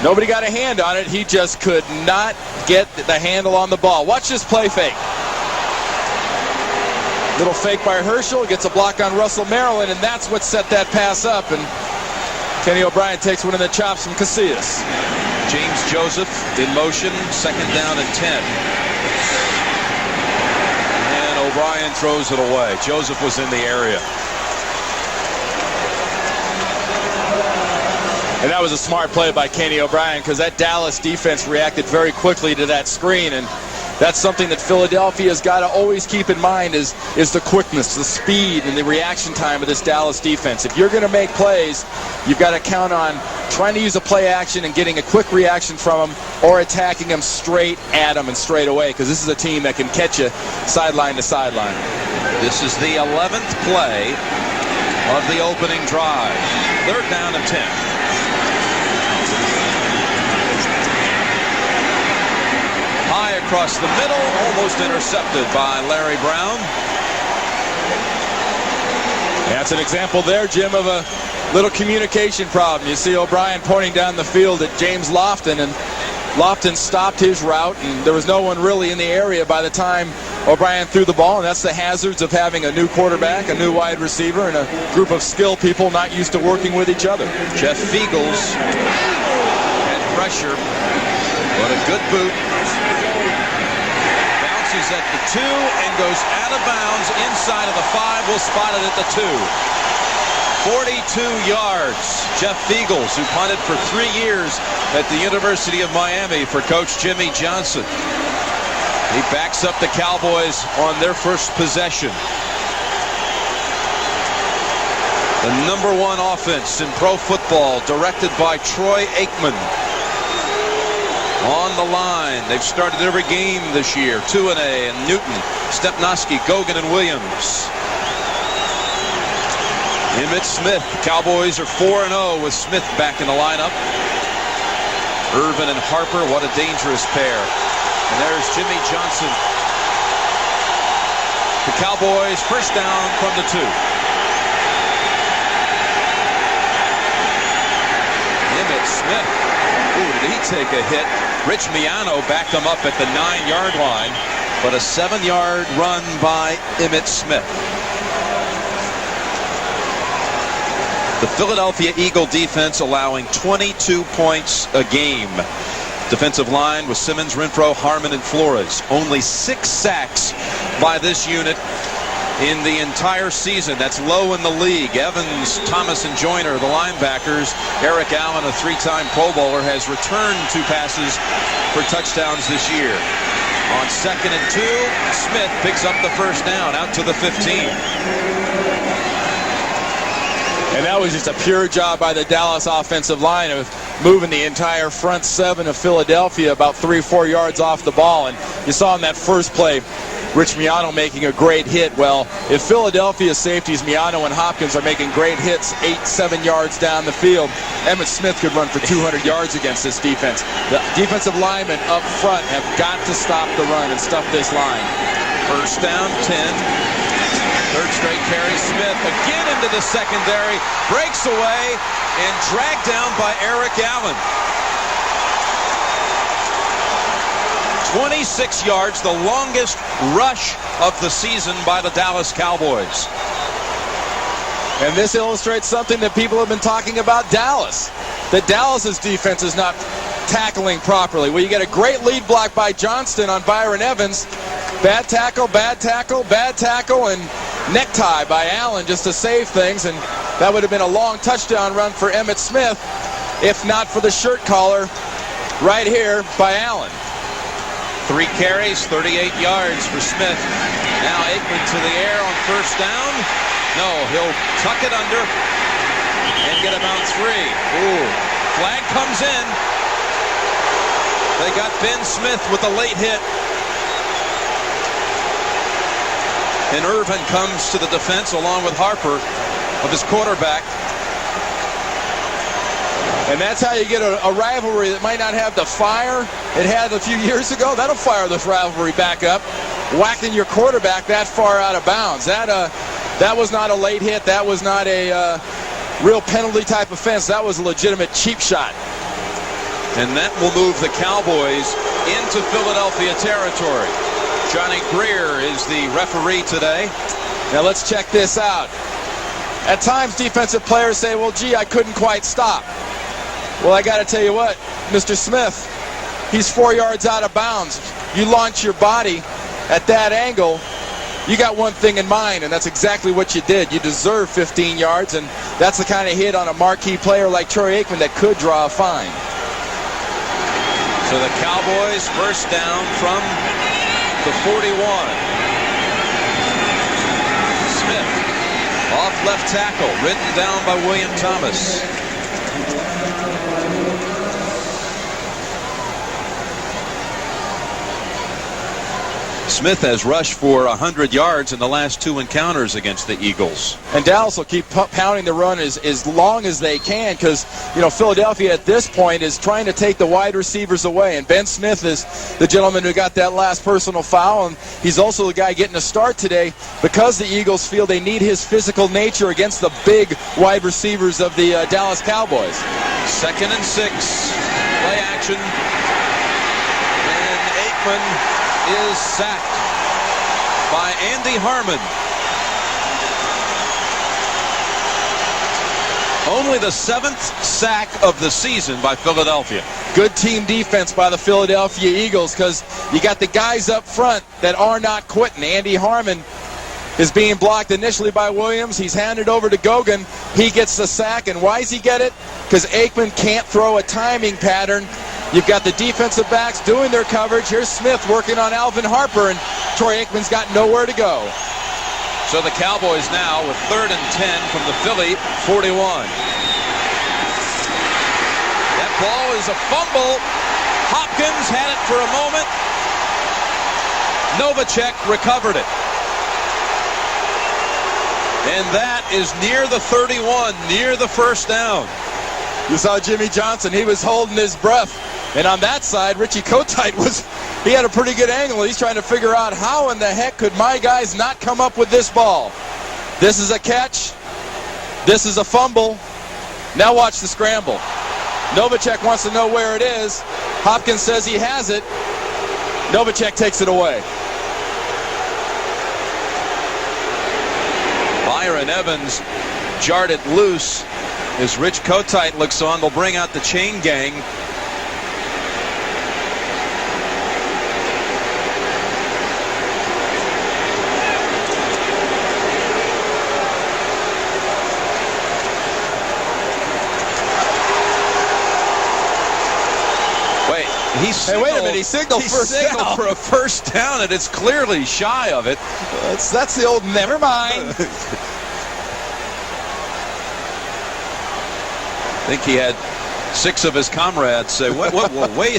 Nobody got a hand on it. He just could not get the handle on the ball. Watch this play fake. Little fake by Herschel, gets a block on Russell Maryland, and that's what set that pass up. And Kenny O'Brien takes one in the chops from Casillas. James Joseph in motion, 2nd down and 10. And O'Brien throws it away. Joseph was in the area. And that was a smart play by Kenny O'Brien, because that Dallas defense reacted very quickly to that screen, and that's something that Philadelphia's got to always keep in mind is the quickness, the speed, and the reaction time of this Dallas defense. If you're going to make plays, you've got to count on trying to use a play action and getting a quick reaction from them, or attacking them straight at them and straight away, because this is a team that can catch you sideline to sideline. This is the 11th play of the opening drive. 3rd down and 10. High across the middle, almost intercepted by Larry Brown. That's an example there, Jim, of a little communication problem. You see O'Brien pointing down the field at James Lofton, and Lofton stopped his route, and there was no one really in the area by the time O'Brien threw the ball, and that's the hazards of having a new quarterback, a new wide receiver, and a group of skilled people not used to working with each other. Jeff Feagles had pressure, but a good boot. Bounces at the 2 and goes out of bounds inside of the 5. We'll spot it at the 2. 42 yards. Jeff Feagles, who punted for 3 years at the University of Miami for Coach Jimmy Johnson. He backs up the Cowboys on their first possession. The #1 offense in pro football, directed by Troy Aikman. On the line, they've started every game this year. Tuane and Newton, Stepnoski, Gogan, and Williams. Emmitt Smith. Cowboys are 4-0 with Smith back in the lineup. Irvin and Harper, what a dangerous pair. And there's Jimmy Johnson. The Cowboys first down from the 2. Emmitt Smith. Ooh, did he take a hit? Rich Miano backed him up at the 9-yard line, but a 7-yard run by Emmitt Smith. The Philadelphia Eagle defense allowing 22 points a game. Defensive line with Simmons, Renfro, Harmon, and Flores. Only 6 sacks by this unit in the entire season. That's low in the league. Evans, Thomas, and Joyner, the linebackers. Eric Allen, a 3-time Pro Bowler, has returned 2 passes for touchdowns this year. On 2nd and 2, Smith picks up the first down out to the 15. And that was just a pure job by the Dallas offensive line of moving the entire front 7 of Philadelphia about 3-4 yards off the ball. And you saw in that first play, Rich Miano making a great hit. Well, if Philadelphia's safeties, Miano and Hopkins, are making great hits 8-7 yards down the field, Emmitt Smith could run for 200 yards against this defense. The defensive linemen up front have got to stop the run and stuff this line. First down, 10. 3rd straight carry. Smith again into the secondary. Breaks away and dragged down by Eric Allen. 26 yards, the longest rush of the season by the Dallas Cowboys. And this illustrates something that people have been talking about Dallas. That Dallas's defense is not tackling properly. Well, you get a great lead block by Johnston on Byron Evans. Bad tackle, bad tackle, bad tackle, and necktie by Allen just to save things. And that would have been a long touchdown run for Emmitt Smith if not for the shirt collar right here by Allen. 3 carries, 38 yards for Smith. Now Aikman to the air on first down. No, he'll tuck it under and get about 3. Ooh, flag comes in. They got Ben Smith with a late hit. And Irvin comes to the defense along with Harper of his quarterback. And that's how you get a rivalry that might not have the fire it had a few years ago. That'll fire this rivalry back up. Whacking your quarterback that far out of bounds. That was not a late hit. That was not a real penalty type offense. That was a legitimate cheap shot. And that will move the Cowboys into Philadelphia territory. Johnny Greer is the referee today. Now let's check this out. At times, defensive players say, well, gee, I couldn't quite stop. Well, I got to tell you what, Mr. Smith, he's 4 yards out of bounds. You launch your body at that angle, you got one thing in mind, and that's exactly what you did. You deserve 15 yards, and that's the kind of hit on a marquee player like Troy Aikman that could draw a fine. So the Cowboys first down from the 41. Smith off left tackle, ridden down by William Thomas. Smith has rushed for 100 yards in the last 2 encounters against the Eagles. And Dallas will keep pounding the run as long as they can, because, you know, Philadelphia at this point is trying to take the wide receivers away. And Ben Smith is the gentleman who got that last personal foul, and he's also the guy getting a start today because the Eagles feel they need his physical nature against the big wide receivers of the Dallas Cowboys. 2nd and 6. Play action. And Aikman is sacked by Andy Harmon. Only the 7th sack of the season by Philadelphia. Good team defense by the Philadelphia Eagles, because you got the guys up front that are not quitting. Andy Harmon is being blocked initially by Williams. He's handed over to Gogan. He gets the sack, and why does he get it? Because Aikman can't throw a timing pattern. You've got the defensive backs doing their coverage. Here's Smith working on Alvin Harper, and Troy Aikman's got nowhere to go. So the Cowboys now with 3rd and 10 from the Philly 41. That ball is a fumble. Hopkins had it for a moment. Novacek recovered it. And that is near the 31, near the first down. You saw Jimmy Johnson. He was holding his breath. And on that side, Richie Kotite he had a pretty good angle. He's trying to figure out how in the heck could my guys not come up with this ball. This is a catch. This is a fumble. Now watch the scramble. Novacek wants to know where it is. Hopkins says he has it. Novacek takes it away. Byron Evans jarred it loose. As Rich Kotite looks on, they'll bring out the chain gang. Hey, wait a minute, he signaled for a first down, and it's clearly shy of it. That's the old never mind. I think he had 6 of his comrades say, wait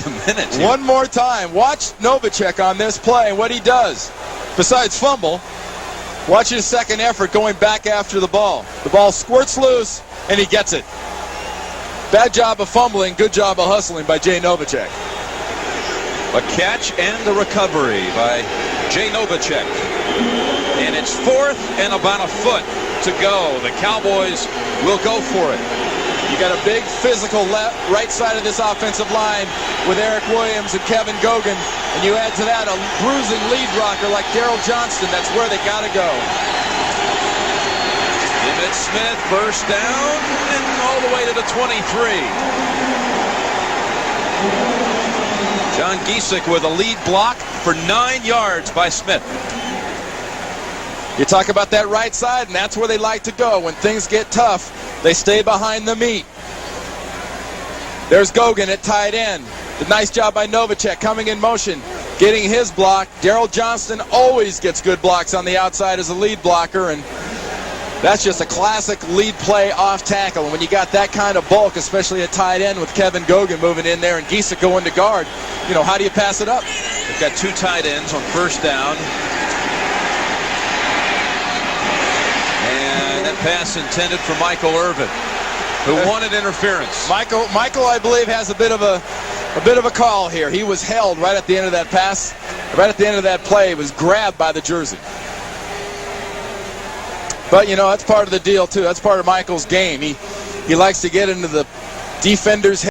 a minute. Here. One more time. Watch Novacek on this play and what he does. Besides fumble, watch his second effort going back after the ball. The ball squirts loose, and he gets it. Bad job of fumbling, good job of hustling by Jay Novacek. A catch and a recovery by Jay Novacek. And it's 4th and about a foot to go. The Cowboys will go for it. You got a big physical right side of this offensive line with Eric Williams and Kevin Gogan. And you add to that a bruising lead rocker like Daryl Johnston. That's where they got to go. Emmitt Smith first down and all the way to the 23. John Giesick with a lead block for 9 yards by Smith. You talk about that right side, and that's where they like to go. When things get tough, they stay behind the meat. There's Gogan at tight end. The nice job by Novacek coming in motion, getting his block. Daryl Johnston always gets good blocks on the outside as a lead blocker, and that's just a classic lead play off tackle. And when you got that kind of bulk, especially at tight end with Kevin Gogan moving in there and Giesick going to guard, you know, how do you pass it up? They've got 2 tight ends on first down. And that pass intended for Michael Irvin, who wanted interference. Michael, I believe, has a bit of a call here. He was held right at the end of that pass, right at the end of that play. He was grabbed by the jersey. But, you know, that's part of the deal, too. That's part of Michael's game. He likes to get into the defender's head.